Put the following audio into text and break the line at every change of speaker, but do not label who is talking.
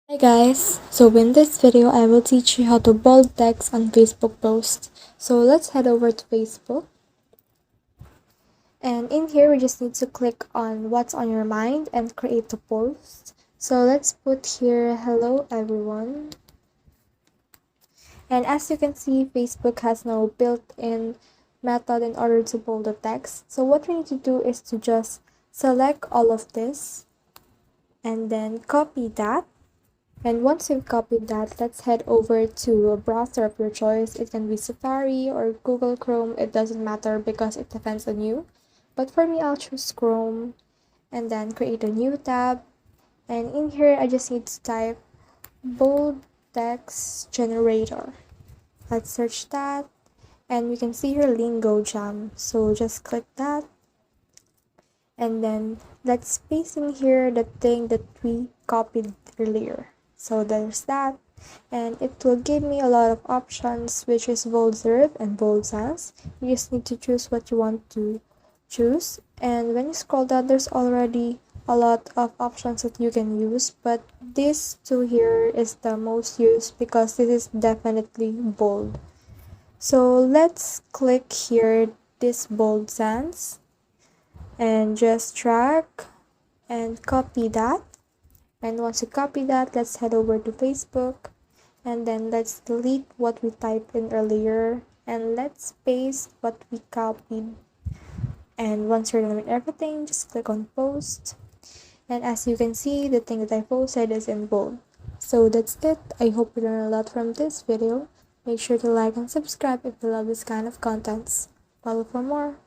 Hi guys, so in this video I will teach you how to bold text on Facebook posts. So let's head over to Facebook, and in here we just need to click on what's on your mind and create a post. So let's put here hello everyone, and as you can see Facebook has no built-in method in order to bold the text. So what we need to do is to just select all of this and then copy that. And once you've copied that, let's head over to a browser of your choice. It can be Safari or Google Chrome. It doesn't matter because it depends on you. But for me, I'll choose Chrome and then create a new tab. And in here, I just need to type bold text generator. Let's search that. And we can see here Lingo Jam. So just click that. And then let's paste in here the thing that we copied earlier. So there's that, and it will give me a lot of options, which is bold serif and bold sans. You just need to choose what you want to choose, and when you scroll down there's already a lot of options that you can use, but this two here is the most used because this is definitely bold. So let's click here this bold sans and just drag and copy that. And once you copy that, let's head over to Facebook, and then let's delete what we typed in earlier, and let's paste what we copied. And once you're done with everything, just click on post, and as you can see, the thing that I posted is in bold. So that's it. I hope you learned a lot from this video. Make sure to like and subscribe if you love this kind of contents. Follow for more.